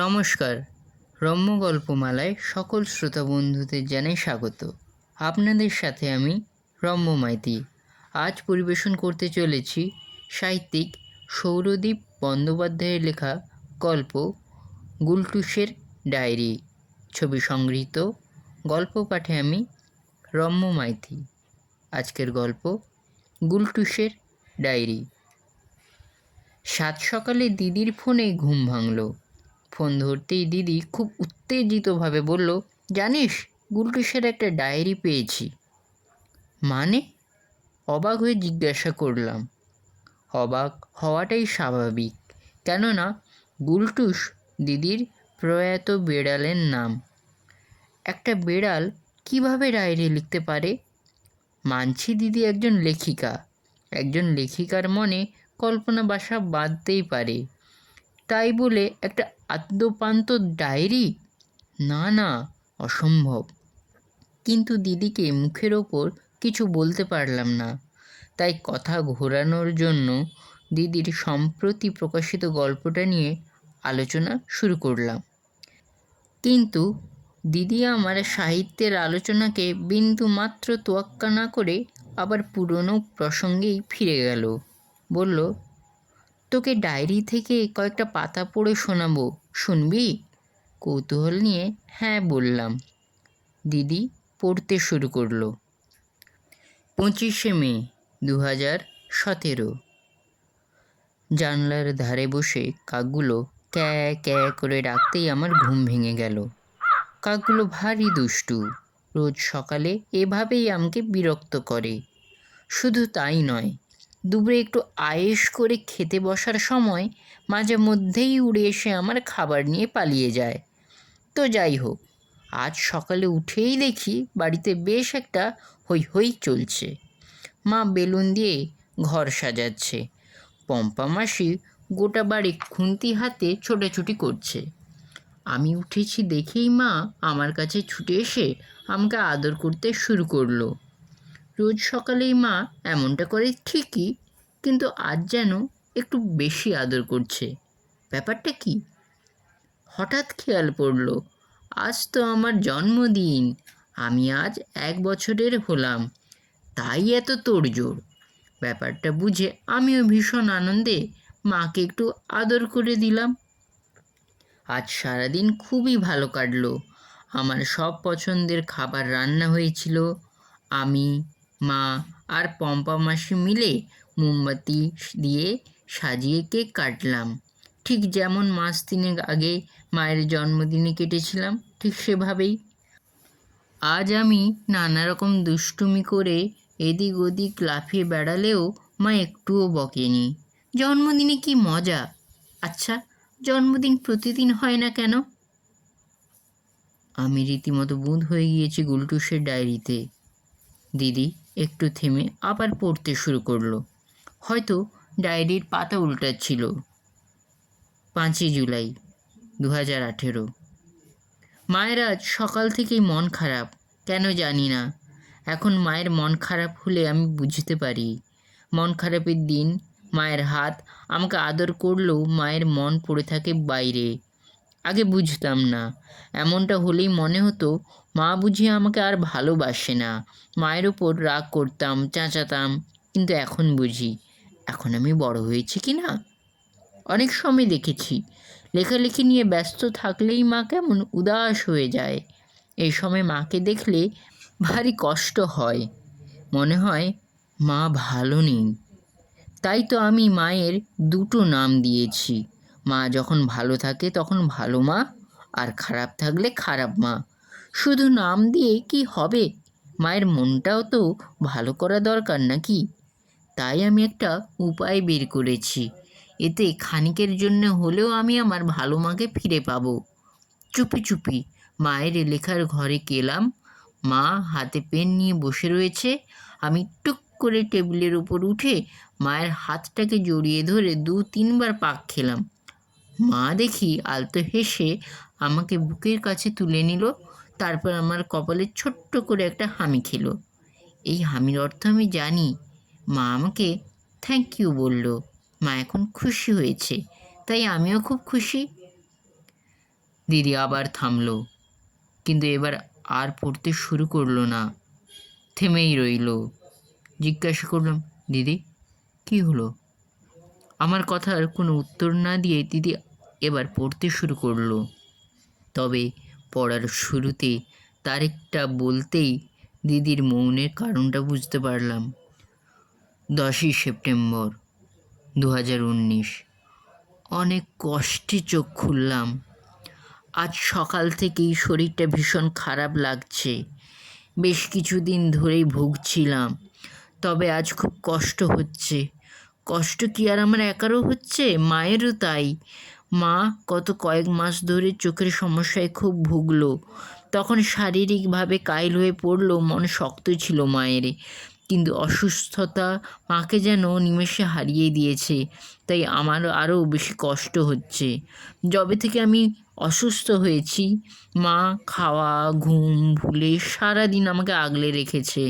নমস্কার। রম্য গল্পমালায় সকল শ্রোতা বন্ধুদের জানাই স্বাগত। আপনাদের সাথে আমি রম্য মাইতি। আজ পরিবেশন করতে চলেছি সাহিত্যিক সৌরদীপ বন্দ্যোপাধ্যায়ের লেখা গল্প গুলটুসের ডায়েরি। ছবি সংগৃহীত। গল্প পাঠে আমি রম্য মাইতি। আজকের গল্প গুলটুসের ডায়েরি। সাত সকালে দিদির ফোনে ঘুম ভাঙল। ফোন ধরতেই দিদি খুব উত্তেজিতভাবে বলল, জানিস, গুলটুসের একটা ডায়েরি পেয়েছি। মানে? অবাক হয়ে জিজ্ঞাসা করলাম। অবাক হওয়াটাই স্বাভাবিক, কেননা গুলটুস দিদির প্রয়াত বেড়ালের নাম। একটা বেড়াল কিভাবে ডায়েরি লিখতে পারে? মানছি দিদি একজন লেখিকা, একজন লেখিকার মনে কল্পনা বাসা বাঁধতেই পারে, তাই বলে একটা আদ্যোপান্ত ডায়েরি? না না, অসম্ভব। কিন্তু দিদিকে মুখের ওপর কিছু বলতে পারলাম না, তাই কথা ঘোরানোর জন্য দিদির সম্প্রতি প্রকাশিত গল্পটা নিয়ে আলোচনা শুরু করলাম। কিন্তু দিদি আমার সাহিত্যের আলোচনাকে বিন্দু মাত্র তোয়াক্কা না করে আবার পুরনো প্রসঙ্গেই ফিরে গেল। বলল, তোকে ডায়েরি থেকে কয়েকটা পাতা পড়ে শোনাবো, শুনবি? কৌতূহল নিয়ে হ্যাঁ বললাম। দিদি পড়তে শুরু করলো। 25শে মে 2017। জানলার ধারে বসে কাকগুলো ক্যাঁ ক্যাঁ করে ডাকতেই আমার ঘুম ভেঙে গেল। কাকগুলো ভারী দুষ্টু, রোজ সকালে এভাবেই আমাকে বিরক্ত করে। শুধু তাই নয়, দুপুরে একটু আয়েশ করে খেতে বসার সময় মাঝে মধ্যেই উড়ে এসে আমার খাবার নিয়ে পালিয়ে যায়। তো যাই হোক, আজ সকালে উঠেই দেখি বাড়িতে বেশ একটা হৈ হৈ চলছে। মা বেলুন দিয়ে ঘর সাজাচ্ছে, পম্পা মাসি গোটা বাড়ি খুন্তি হাতে ছোটাছুটি করছে। আমি উঠেছি দেখেই মা আমার কাছে ছুটে এসে আমাকে আদর করতে শুরু করলো। রোজ সকালেই মা এমনটা করে ঠিকই, কিন্তু আজ যেন একটু বেশি আদর করছে। ব্যাপারটা কি? হঠাৎ খেয়াল পড়ল, আজ তো আমার জন্মদিন। আমি আজ 1 বছরের হলাম, তাই এত তোড়জোড়। ব্যাপারটা বুঝে আমিও ভীষণ আনন্দে মাকে একটু আদর করে দিলাম। আজ সারাদিন খুবই ভালো কাটলো। আমার সব পছন্দের খাবার রান্না হয়েছিল। আমি, মা আর পম্পা মাসি মিলে মোমবাতি দিয়ে সাজিয়ে কেক কাটলাম, ঠিক যেমন মাস 3 আগে মায়ের জন্মদিনে কেটেছিলাম, ঠিক সেভাবেই। আজ আমি নানা রকম দুষ্টুমি করে এদিক ওদিক লাফিয়ে বেড়ালেও মা একটুও বকেনি। জন্মদিনে কি মজা! আচ্ছা, জন্মদিন প্রতিদিন হয় না কেন? আমি রীতিমতো বুঁদ হয়ে গিয়েছি গুলটুসের ডায়েরিতে। দিদি একটু থেমে আবার পড়তে শুরু করলো। হয়তো ডায়েরির পাতা উল্টাচ্ছিল। 5ই জুলাই 2018। মায়ের আজ সকাল থেকেই মন খারাপ, কেন জানি না। এখন মায়ের মন খারাপ হলে আমি বুঝতে পারি। মন খারাপের দিন মায়ের হাত আমাকে আদর করলেও মায়ের মন পড়ে থাকে বাইরে। আগে বুঝতাম না, এমনটা হলেই মনে হতো মা বুঝি আমাকে আর ভালোবাসে না। মায়ের ওপর রাগ করতাম, চেঁচাতাম। কিন্তু এখন বুঝি, এখন আমি বড় হয়েছি কি না। অনেক সময় দেখেছি লেখালেখি নিয়ে ব্যস্ত থাকলেই মা কেমন উদাস হয়ে যায়। এই সময় মাকে দেখলে ভারী কষ্ট হয়, মনে হয় মা ভালো নেই। তাই তো আমি মায়ের দুটো নাম দিয়েছি। মা যখন ভালো থাকে তখন ভালো মা, আর খারাপ থাকলে খারাপ মা। শুধু নাম দিয়ে কি হবে? মায়ের মনটাও তো ভালো করা দরকার নাকি? তাই আমি একটা উপায় বের করেছি, এতে খানিকের জন্য হলেও আমি আমার ভালো মাকে ফিরে পাবো। চুপি চুপি মায়ের লেখার ঘরে গেলাম। মা হাতে পেন নিয়ে বসে রয়েছে। আমি টুক করে টেবিলের উপর উঠে মায়ের হাতটাকে জড়িয়ে ধরে 2-3 বার পাক খেলাম। মা দেখি আলতো হেসে আমাকে বুকের কাছে তুলে নিল, তারপর আমার কপালে ছোট্ট করে একটা হামি খেলো। এই হামির অর্থ আমি জানি। মা আমাকে থ্যাংক ইউ বলল। মা এখন খুশি হয়েছে, তাই আমিও খুব খুশি। দিদি আবার থামলো, কিন্তু এবার আর পড়তে শুরু করলো না, থেমেই রইল। জিজ্ঞাসা করলাম, দিদি কি হলো? আমার কথার কোনো উত্তর না দিয়ে দিদি এবার পড়তে শুরু করলো। তবে পড়ার শুরুতে তারিখটা বলতেই দিদির মৌনের কারণটা বুঝতে পারলাম। 10ই সেপ্টেম্বর 2019। অনেক কষ্টে চোখ খুললাম। আজ সকাল থেকেই শরীরটা ভীষণ খারাপ লাগছে। বেশ কিছুদিন ধরেই ভুগছিলাম, তবে আজ খুব কষ্ট হচ্ছে। কষ্ট কি আর আমার একারও হচ্ছে? মায়েরও তাই। মা গত কয়েক মাস ধরে চোখের সমস্যায় খুব ভুগলো। তখন শারীরিকভাবে কাইল হয়ে পড়লো, মন শক্ত ছিল মায়ের, কিন্তু অসুস্থতা মাকে যেন নিমেষে হারিয়ে দিয়েছে। তাই আমার আরও বেশি কষ্ট হচ্ছে। যবে থেকে আমি অসুস্থ হয়েছি, মা খাওয়া ঘুম ভুলে সারাদিন আমাকে আগলে রেখেছে।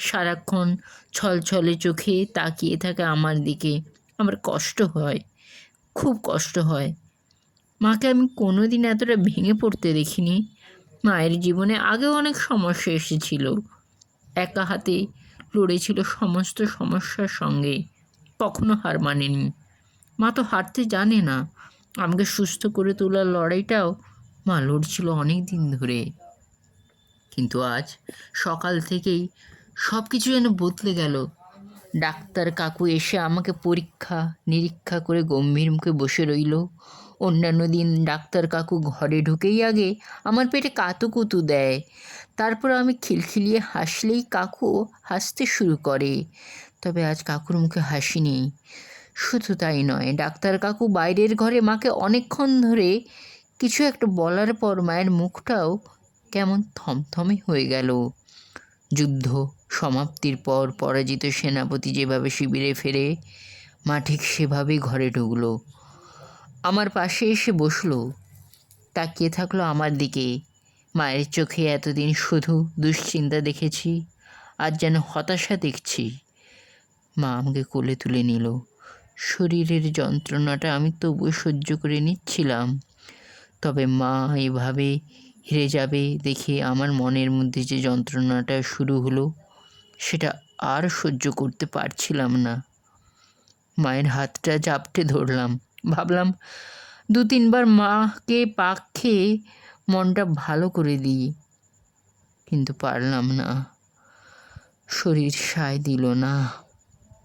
সারাক্ষণ ছলছলে চোখে তাকিয়ে থাকে আমার দিকে। আমার কষ্ট হয়, খুব কষ্ট হয়। মাকে আমি কোনো দিন এতটা ভেঙে পড়তে দেখিনি। মায়ের জীবনে আগেও অনেক সমস্যা এসেছিল, একা হাতে লড়েছিল সমস্ত সমস্যার সঙ্গে, কখনো হার মানেনি। মা তো হারতে জানে না। আমাকে সুস্থ করে তোলার লড়াইটাও মা লড়ছিল অনেক দিন ধরে। কিন্তু আজ সকাল থেকেই সব কিছু যেন বদলে গেল। ডাক্তার কাকু এসে আমাকে পরীক্ষা নিরীক্ষা করে গম্ভীর মুখে বসে রইল। অন্যান্য দিন ডাক্তার কাকু ঘরে ঢুকেই আগে আমার পেটে কাতুকুতু দেয়, তারপর আমি খিলখিলিয়ে হাসলেই কাকু হাসতে শুরু করে। তবে আজ কাকুর মুখে হাসি নেই। শুধু তাই নয়, ডাক্তার কাকু বাইরের ঘরে মাকে অনেকক্ষণ ধরে কিছু একটা বলার পর মায়ের মুখটাও কেমন থমথমে হয়ে গেল। যুদ্ধ সমাপ্তির পর পরাজিত সেনাপতি যেভাবে শিবিরে ফেরে, মা ঠিক সেভাবেই ঘরে ঢুকলো। আমার পাশে এসে বসলো, তাকিয়ে থাকলো আমার দিকে। মায়ের চোখে এতদিন শুধু দুশ্চিন্তা দেখেছি, আজ যেন হতাশা দেখছি। মা আমাকে কোলে তুলে নিল। শরীরের যন্ত্রণাটা আমি তবুও সহ্য করে নিচ্ছিলাম। তবে মা এভাবে হেরে যাবে দেখে আমার মনের মধ্যে যে যন্ত্রণাটা শুরু হলো, সেটা আর সহ্য করতে পারছিলাম না। মায়ের হাতটা জাপটে ধরলাম। ভাবলাম 2-3 বার মাকে পাক খেয়ে মনটা ভালো করে দিই, কিন্তু পারলাম না। শরীর সায় দিল না।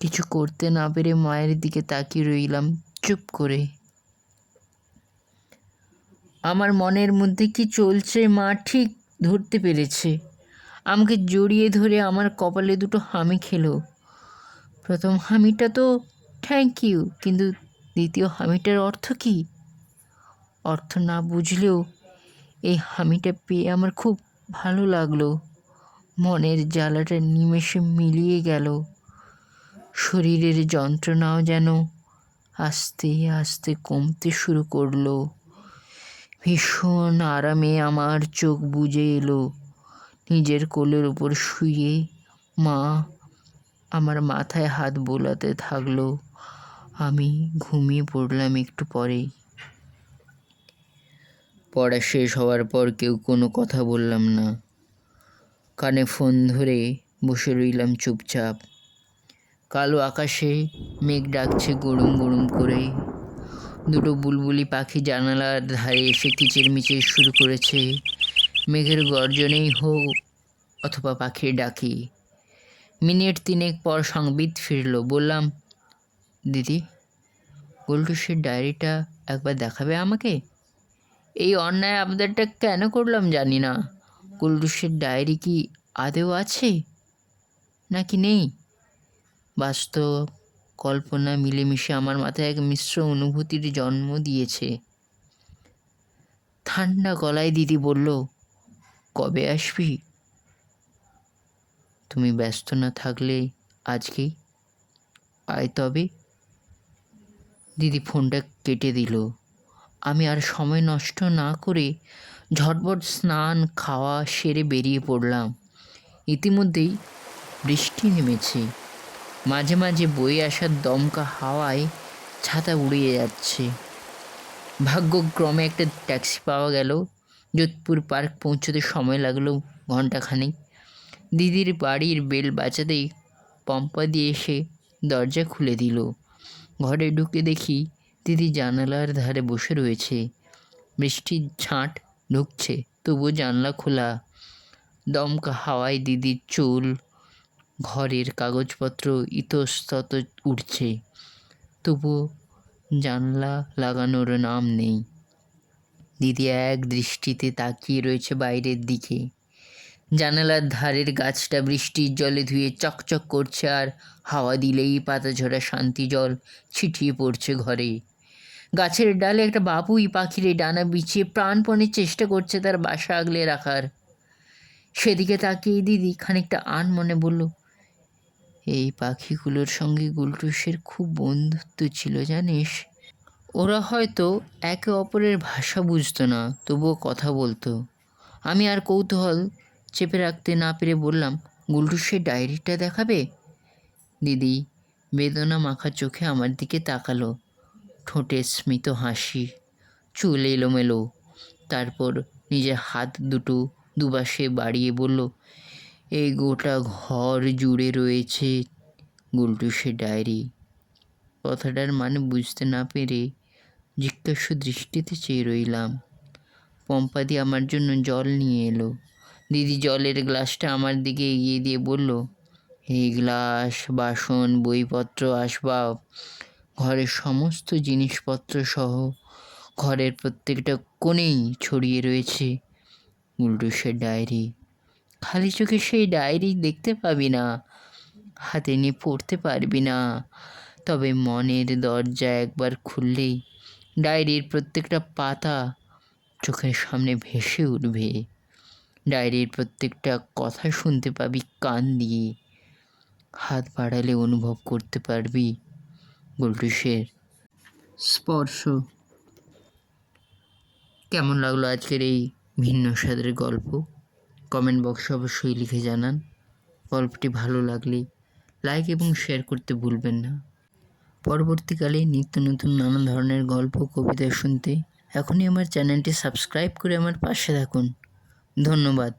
কিছু করতে না পেরে মায়ের দিকে তাকিয়ে রইলাম চুপ করে। আমার মনের মধ্যে কি চলছে মা ঠিক ধরতে পেরেছে। আমাকে জড়িয়ে ধরে আমার কপালে দুটো হামি খেলো। প্রথম হামিটা তো থ্যাংক ইউ, কিন্তু দ্বিতীয় হামিটার অর্থ কি? অর্থ না বুঝলেও এই হামিটা পেয়ে আমার খুব ভালো লাগলো। মনের জ্বালাটা নিমেষে মিলিয়ে গেল। শরীরের যন্ত্রণাও যেন আস্তে আস্তে কমতে শুরু করলো। ভীষণ আরামে আমার চোখ বুজে এলো। নিজের কোলের উপর শুয়ে মা আমার মাথায় হাত বোলাতে থাকলো। আমি ঘুমিয়ে পড়লাম একটু পরেই। পড়া শেষ হওয়ার পর কেউ কোনো কথা বললাম না। কানে ফোন ধরে বসে রইলাম চুপচাপ। কালো আকাশে মেঘ ডাকছে গুড়ুম গুড়ুম করে। দুটো বুলবুলি পাখি জানালার ধারে এসে কিচিরমিচির শুরু করেছে। মেঘের গর্জনেই হোক অথবা পাখির ডাকি। মিনিট 3 পর সংবিত ফিরল। বললাম, দিদি গোলটুসের ডায়েরিটা একবার দেখাবে আমাকে? এই অন্যায় আবদারটা কেন করলাম জানি না। গোলটুসের ডায়েরি কি আদেও আছে নাকি নেই? বাস্তব কল্পনা মিলেমিশে আমার মাথায় এক মিশ্র অনুভূতির জন্ম দিয়েছে। ঠান্ডা গলায় দিদি বলল, কবে আসবি? তুমি ব্যস্ত না থাকলে আজকেই আয় তবে। দিদি ফোনটা কেটে দিল। আমি আর সময় নষ্ট না করে ঝটপট স্নান খাওয়া সেরে বেরিয়ে পড়লাম। ইতিমধ্যেই বৃষ্টি নেমেছে। মাঝে মাঝে বয়ে আসার দমকা হাওয়ায় ছাতা উড়িয়ে যাচ্ছে। ভাগ্যক্রমে একটা ট্যাক্সি পাওয়া গেল। যোধপুর পার্ক পৌঁছতে সময় লাগলো ঘণ্টাখানেক। দিদির বাড়ির বেল বাজাতেই পম্পাদি এসে দরজা খুলে দিল। ঘরে ঢুকে দেখি দিদি জানালার ধারে বসে রয়েছে। বৃষ্টির ছাঁট ঢুকছে, তবুও জানলা খোলা। দমকা হাওয়ায় দিদির চুল, ঘরের কাগজপত্র ইতস্তত উঠছে, তবুও জানলা লাগানোর নাম নেই। দিদি এক দৃষ্টিতে তাকিয়ে রয়েছে বাইরের দিকে। জানালার ধারের গাছটা বৃষ্টির জলে ধুয়ে চকচক করছে, আর হাওয়া দিলেই পাতা ঝরা শান্তি জল ছিটিয়ে পড়ছে ঘরে। গাছের ডালে একটা বাবুই পাখিরে ডানা বিছিয়ে প্রাণপণে চেষ্টা করছে তার বাসা আগলে রাখার। সেদিকে তাকিয়ে দিদি খানিকটা আনমনে বলল, এই পাখিগুলোর সঙ্গে গুলটুসের খুব বন্ধুত্ব ছিল জানিস। ওরা হয়তো একে অপরের ভাষা বুঝতো না, তবুও কথা বলতো। আমি আর কৌতূহল চেপে রাখতে না পেরে বললাম, গুলটুসের ডায়েরিটা দেখাবে? দিদি বেদনা মাখা চোখে আমার দিকে তাকালো, ঠোঁটে স্মিত হাসি, চুল এলোমেলো। তারপর নিজের হাত দুটো দুপাশে বাড়িয়ে বলল, এই গোটা ঘর জুড়ে রয়েছে গুলটুসের ডায়েরি। কথাটার মানে বুঝতে না পেরে জিজ্ঞাসু দৃষ্টিতে চেয়ে রইলাম। পম্পাদি আমার জন্য জল নিয়ে এলো। দিদি জলের গ্লাসটা আমার দিকে এগিয়ে দিয়ে বলল, এই গ্লাস, বাসন, বইপত্র, আসবাব, ঘরের সমস্ত জিনিসপত্র সহ ঘরের প্রত্যেকটা কোণেই ছড়িয়ে রয়েছে গুলটুসের ডায়েরি। খালি চোখে সেই ডায়েরি দেখতে পাবি না, হাতে নিয়ে পড়তে পারবি না, তবে মনের দরজা একবার খুললেই ডায়েরির প্রত্যেকটা পাতা চোখের সামনে ভেসে উঠবে। ডায়েরির প্রত্যেকটা কথা শুনতে পাবি কান দিয়ে, হাত বাড়ালে অনুভব করতে পারবি গুলটুসের স্পর্শ। কেমন লাগলো আজকের এই ভিন্ন স্বাদের গল্প? কমেন্ট বক্সে অবশ্যই লিখে জানান। গল্পটি ভালো লাগলে লাইক এবং শেয়ার করতে ভুলবেন না। পরবর্তীকালে নিত্য নতুন নানা ধরনের গল্প, কবিতা শুনতে এখনই আমার চ্যানেলটি সাবস্ক্রাইব করে আমার পাশে থাকুন। ধন্যবাদ।